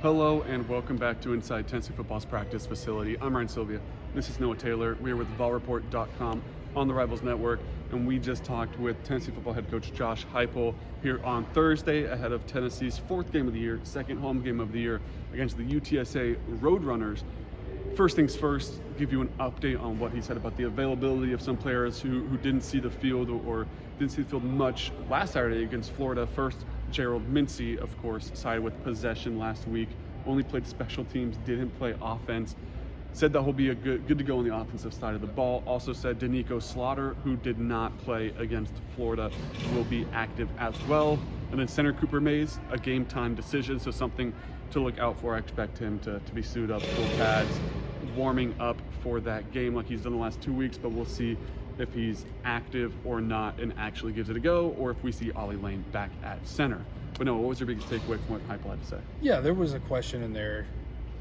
Hello and welcome back to Inside Tennessee Football's practice facility. I'm Ryan Sylvia. This is Noah Taylor. We are with VolReport.com on the Rivals Network, and we just talked with Tennessee football head coach Josh Heupel here on Thursday ahead of Tennessee's fourth game of the year, second home game of the year against the UTSA Roadrunners. First things first, give you an update on what he said about the availability of some players who didn't see the field or didn't see the field much last Saturday against Florida. First, Gerald Mincey, of course, sided with possession last week, only played special teams, didn't play offense. Said that he'll be good to go on the offensive side of the ball. Also said Danico Slaughter, who did not play against Florida, will be active as well. And then center Cooper Mays, a game time decision, so something to look out for. I expect him to be suited up, full pads, warming up for that game like he's done the last 2 weeks, but we'll see if he's active or not and actually gives it a go, or if we see Ollie Lane back at center. But no, what was your biggest takeaway from what Heupel had to say? Yeah, there was a question in there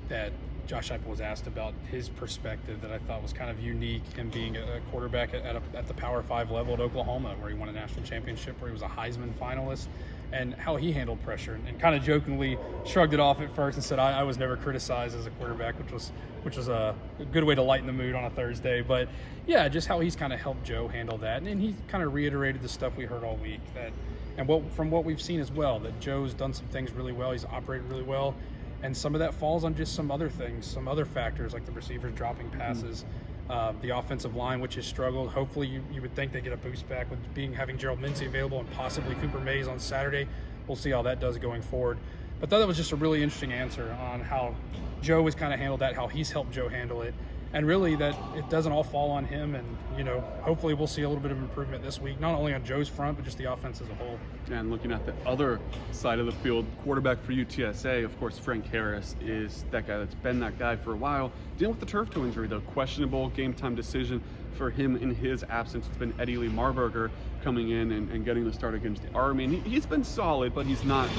that Josh Heupel was asked about his perspective that I thought was kind of unique, him being a quarterback at the Power 5 level at Oklahoma, where he won a national championship, where he was a Heisman finalist, and how he handled pressure, and kind of jokingly shrugged it off at first and said, I was never criticized as a quarterback, which was a good way to lighten the mood on a Thursday. But yeah, just how he's kind of helped Joe handle that, and he kind of reiterated the stuff we heard all week, from what we've seen as well, that Joe's done some things really well, he's operated really well. And some of that falls on just some other things, some other factors like the receivers dropping passes, the offensive line, which has struggled. Hopefully you would think they get a boost back with having Gerald Mincey available and possibly Cooper Mays on Saturday. We'll see how that does going forward. But I thought that was just a really interesting answer on how Joe has kind of handled that, how he's helped Joe handle it. And really that it doesn't all fall on him. And, hopefully we'll see a little bit of improvement this week, not only on Joe's front, but just the offense as a whole. And looking at the other side of the field, quarterback for UTSA, of course, Frank Harris is that guy that's been that guy for a while. Dealing with the turf toe injury, though, questionable game time decision for him in his absence. It's been Eddie Lee Marburger coming in and getting the start against the Army. And he's been solid, but he's not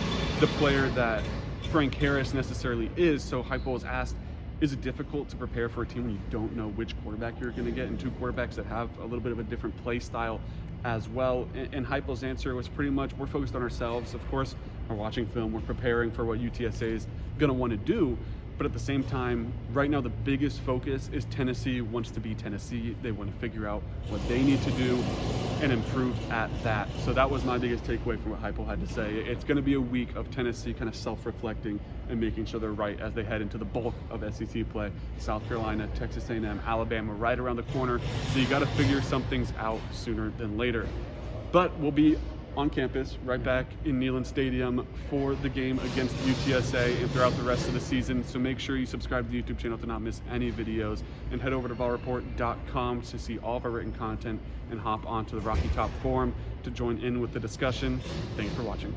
the player that Frank Harris necessarily is. So Heupel was asked, is it difficult to prepare for a team when you don't know which quarterback you're going to get, and two quarterbacks that have a little bit of a different play style as well? And Heupel's answer was pretty much, we're focused on ourselves. Of course, we're watching film, we're preparing for what UTSA is going to want to do. But at the same time, right now the biggest focus is Tennessee wants to be Tennessee. They want to figure out what they need to do and improve at that. So that was my biggest takeaway from what Heupel had to say. It's going to be a week of Tennessee kind of self-reflecting and making sure they're right as they head into the bulk of SEC play. South Carolina, Texas A&M, Alabama right around the corner. So you got to figure some things out sooner than later. But we'll be on campus, right back in Neyland Stadium for the game against UTSA and throughout the rest of the season. So make sure you subscribe to the YouTube channel to not miss any videos, and head over to VolReport.com to see all of our written content and hop onto the Rocky Top forum to join in with the discussion. Thanks for watching.